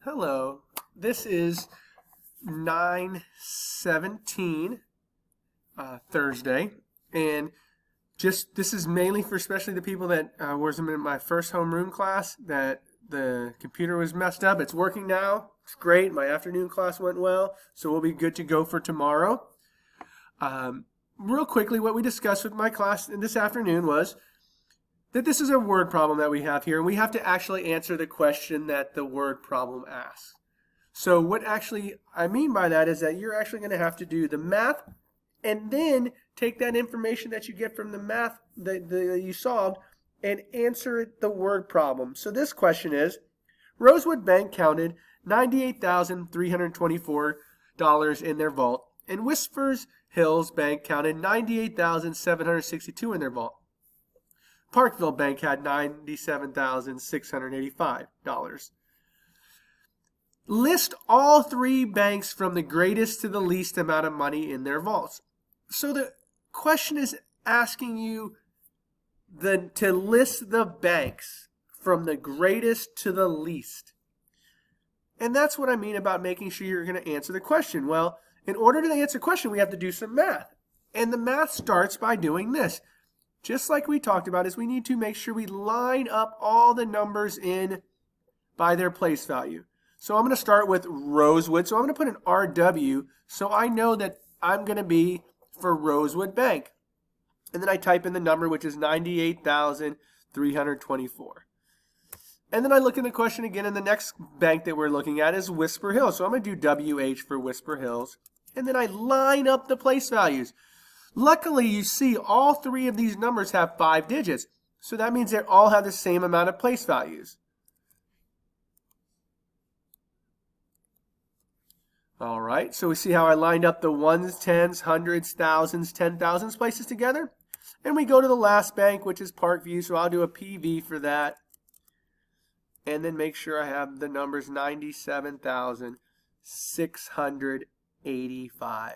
Hello, this is 9/17 Thursday, and this is mainly for especially the people that was in my first homeroom class that the computer was messed up. It's working now. It's great. My afternoon class went well, so we'll be good to go for tomorrow. Real quickly, what we discussed with my class this afternoon was that this is a word problem that we have here, and we have to actually answer the question that the word problem asks. So what actually I mean by that is that you're actually going to have to do the math and then take that information that you get from the math that you solved and answer the word problem. So this question is, Rosewood Bank counted $98,324 in their vault, and Whispers Hills Bank counted $98,762 in their vault. Parkville Bank had $97,685. List all three banks from the greatest to the least amount of money in their vaults. So the question is asking you to list the banks from the greatest to the least. And that's what I mean about making sure you're going to answer the question. Well, in order to answer the question, we have to do some math. And the math starts by doing this. Just like we talked about, is we need to make sure we line up all the numbers in by their place value. So I'm going to start with Rosewood. So I'm going to put an RW so I know that I'm going to be for Rosewood Bank. And then I type in the number, which is 98,324. And then I look in the question again, and the next bank that we're looking at is Whisper Hills. So I'm going to do WH for Whisper Hills. And then I line up the place values. Luckily, you see all three of these numbers have 5 digits. So that means they all have the same amount of place values. All right, so we see how I lined up the ones, tens, hundreds, thousands, 10,000s places together. And we go to the last bank, which is Parkview, so I'll do a PV for that. And then make sure I have the numbers 97,685.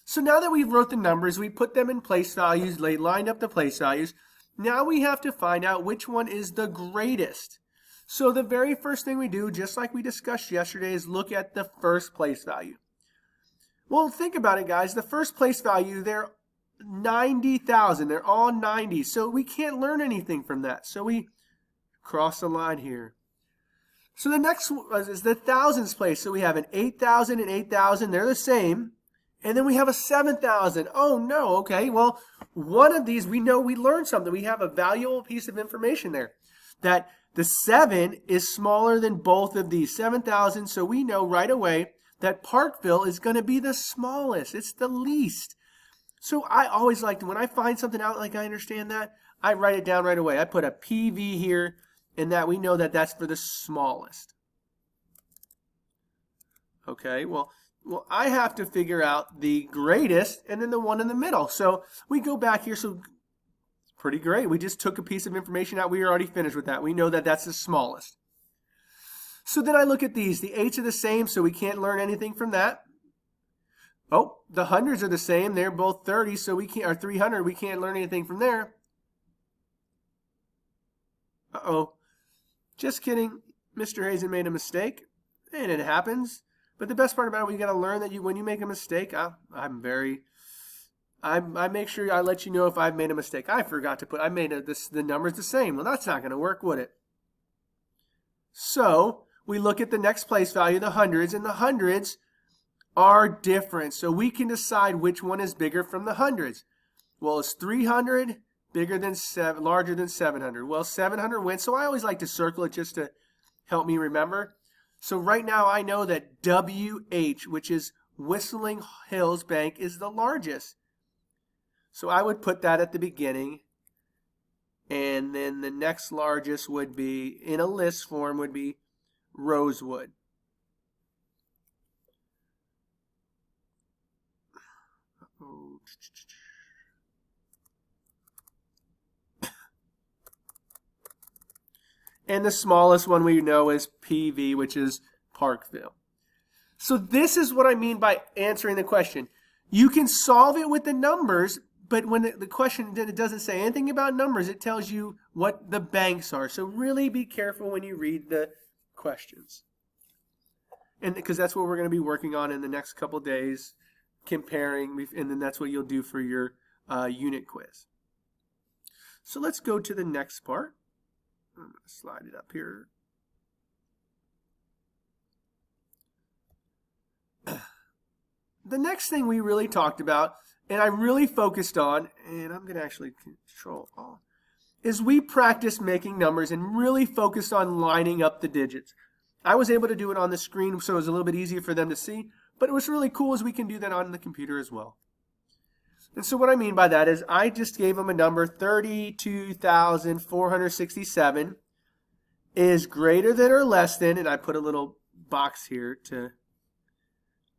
So now that we've wrote the numbers, we put them in place values, lined up the place values. Now we have to find out which one is the greatest. So the very first thing we do, just like we discussed yesterday, is look at the first place value. Well, think about it, guys. The first place value, they're 90,000. They're all 90. So we can't learn anything from that. So we cross the line here. So the next one is the thousands place. So we have an 8,000 and 8,000. They're the same. And then we have a 7,000. Oh, no. Okay, well, one of these, we know we learned something. We have a valuable piece of information there. That the 7 is smaller than both of these, 7,000. So we know right away that Parkville is going to be the smallest. It's the least. So I always like to, when I find something out like I understand that, I write it down right away. I put a PV here, and that we know that that's for the smallest. Okay, well, I have to figure out the greatest and then the one in the middle. So we go back here. So it's pretty great. We just took a piece of information out. We are already finished with that. We know that that's the smallest. So then I look at these. The 8s are the same, so we can't learn anything from that. Oh, the hundreds are the same. They're both 30, so we can't, or 300. We can't learn anything from there. Uh-oh. Just kidding. Mr. Hazen made a mistake, and it happens. But the best part about it, you got to learn that when you make a mistake, I make sure I let you know if I've made a mistake. I forgot to put, the numbers the same. Well, that's not going to work, would it? So we look at the next place value, the hundreds, and the hundreds are different. So we can decide which one is bigger from the hundreds. Well, is 300 larger than 700? Well, 700 wins. So I always like to circle it just to help me remember. So right now I know that WH, which is Whistling Hills Bank, is the largest. So I would put that at the beginning. And then the next largest would be, in a list form, would be Rosewood. And the smallest one we know is PV, which is Parkville. So this is what I mean by answering the question. You can solve it with the numbers, but when the question it doesn't say anything about numbers, it tells you what the banks are. So really be careful when you read the questions. And because that's what we're going to be working on in the next couple days, comparing, and then that's what you'll do for your unit quiz. So let's go to the next part. I'm going to slide it up here. The next thing we really talked about, and I really focused on, and I'm going to actually control all, is we practiced making numbers and really focused on lining up the digits. I was able to do it on the screen, so it was a little bit easier for them to see, but it was really cool as we can do that on the computer as well. And so what I mean by that is I just gave them a number, 32,467 is greater than or less than, and I put a little box here to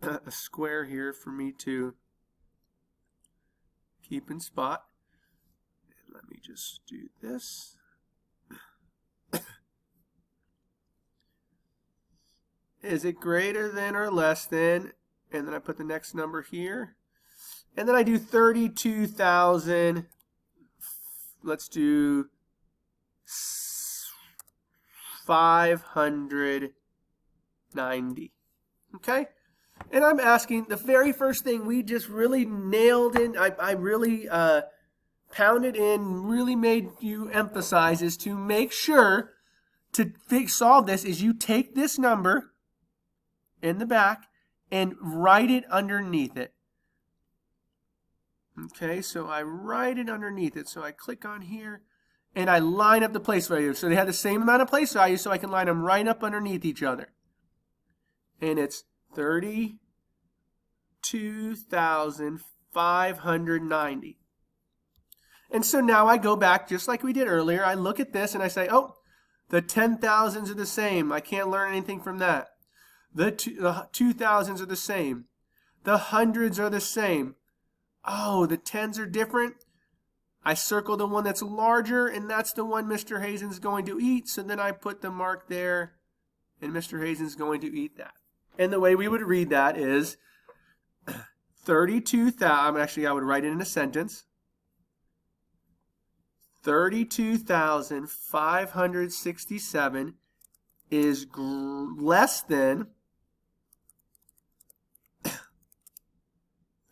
a square here for me to keep in spot. And let me just do this. Is it greater than or less than? And then I put the next number here. And then I do 32,000. Let's do 590. Okay? And I'm asking, the very first thing we just really nailed in, I really pounded in, really made you emphasize is to make sure to solve this is you take this number in the back and write it underneath it. Okay, so I write it underneath it. So I click on here and I line up the place values. So they have the same amount of place values, so I can line them right up underneath each other. And it's 32,590. And so now I go back just like we did earlier. I look at this and I say, oh, the 10,000s are the same. I can't learn anything from that. The 2,000s are the same. The hundreds are the same. Oh, the 10s are different. I circle the one that's larger, and that's the one Mr. Hazen's going to eat. So then I put the mark there, and Mr. Hazen's going to eat that. And the way we would read that is 32,000. Actually, I would write it in a sentence. 32,567 is less than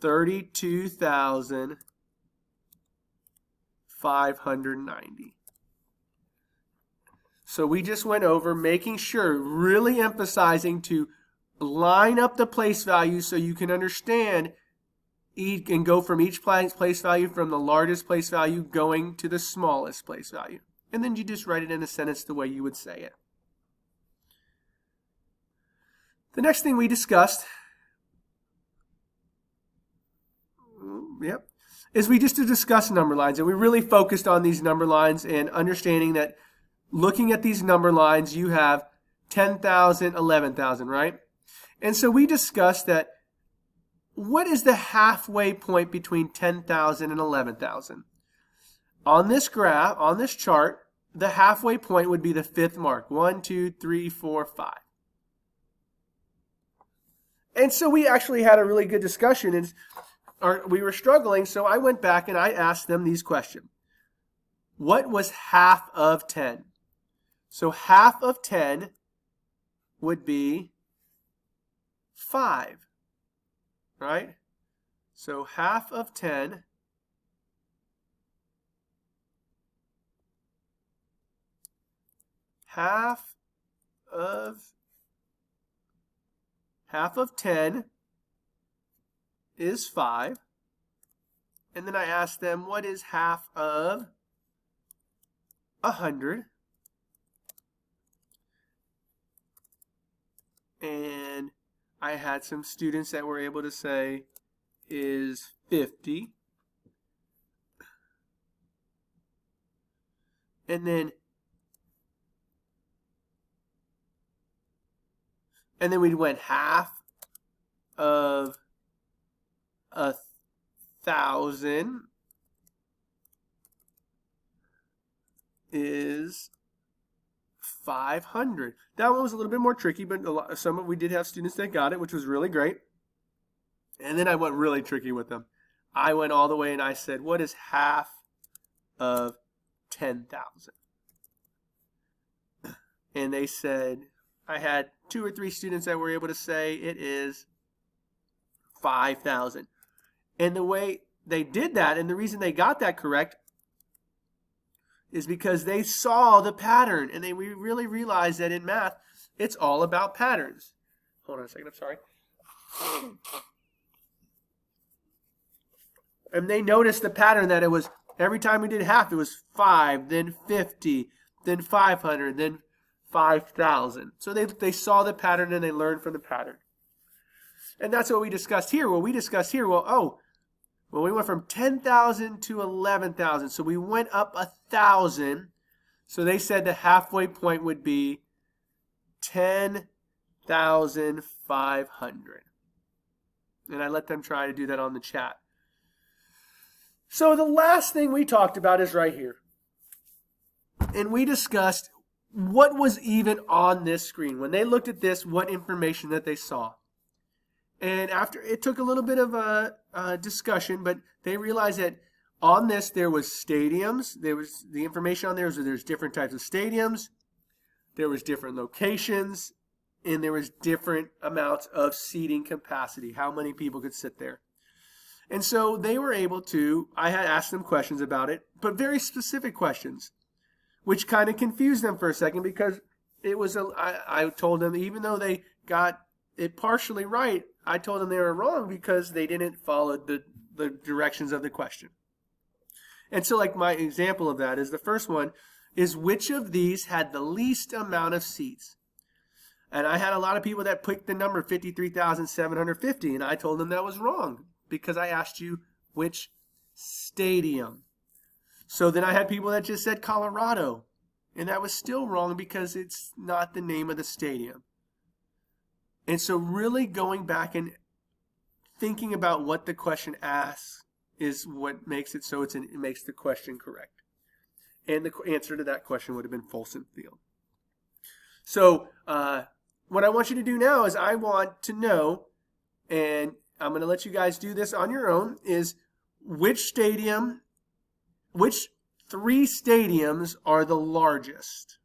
32,590. So we just went over making sure, really emphasizing to line up the place values so you can understand and go from each place value from the largest place value going to the smallest place value. And then you just write it in a sentence the way you would say it. The next thing we discussed is we just discussed number lines, and we really focused on these number lines and understanding that looking at these number lines, you have 10,000, 11,000, right? And so we discussed that what is the halfway point between 10,000 and 11,000? On this graph, on this chart, the halfway point would be the fifth mark. 1, 2, 3, 4, 5. And so we actually had a really good discussion, and we were struggling, so I went back and I asked them these questions. What was half of 10? So half of 10 would be 5, right? So half of 10 half of 10 is 5. And then I asked them, what is half of 100? And I had some students that were able to say is 50. And then we went half of 1,000 is 500. That one was a little bit more tricky, but we did have students that got it, which was really great. And then I went really tricky with them. I went all the way and I said, what is half of 10,000? And they said I had 2 or 3 students that were able to say it is 5,000. And the way they did that, and the reason they got that correct, is because they saw the pattern, and they really realized that in math, it's all about patterns. Hold on a second, I'm sorry. And they noticed the pattern that it was, every time we did half, it was 5, then 50, then 500, then 5,000. So they saw the pattern and they learned from the pattern. And that's what we discussed here. We went from 10,000 to 11,000. So we went up 1,000. So they said the halfway point would be 10,500. And I let them try to do that on the chat. So the last thing we talked about is right here. And we discussed what was even on this screen. When they looked at this, what information that they saw. And after, it took a little bit of a discussion, but they realized that on this there was stadiums. There was the information on there was that there's different types of stadiums. There was different locations, and there was different amounts of seating capacity, how many people could sit there. And so they were able to, I had asked them questions about it, but very specific questions, which kind of confused them for a second, because it was, I told them, even though they got it partially right, I told them they were wrong because they didn't follow the directions of the question. And so like my example of that is, the first one is, which of these had the least amount of seats? And I had a lot of people that picked the number 53,750, and I told them that was wrong because I asked you which stadium. So then I had people that just said Colorado, and that was still wrong because it's not the name of the stadium. And so really going back and thinking about what the question asks is what makes it so it makes the question correct. And the answer to that question would have been Folsom Field. So what I want you to do now is, I want to know, and I'm going to let you guys do this on your own, is which 3 stadiums are the largest?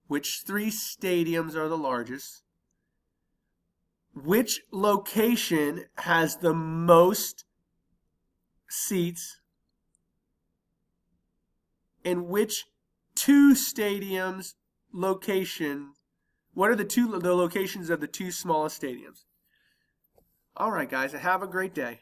Which 3 stadiums are the largest? Which location has the most seats? And which 2 stadiums location, what are the locations of the 2 smallest stadiums? All right, guys, have a great day.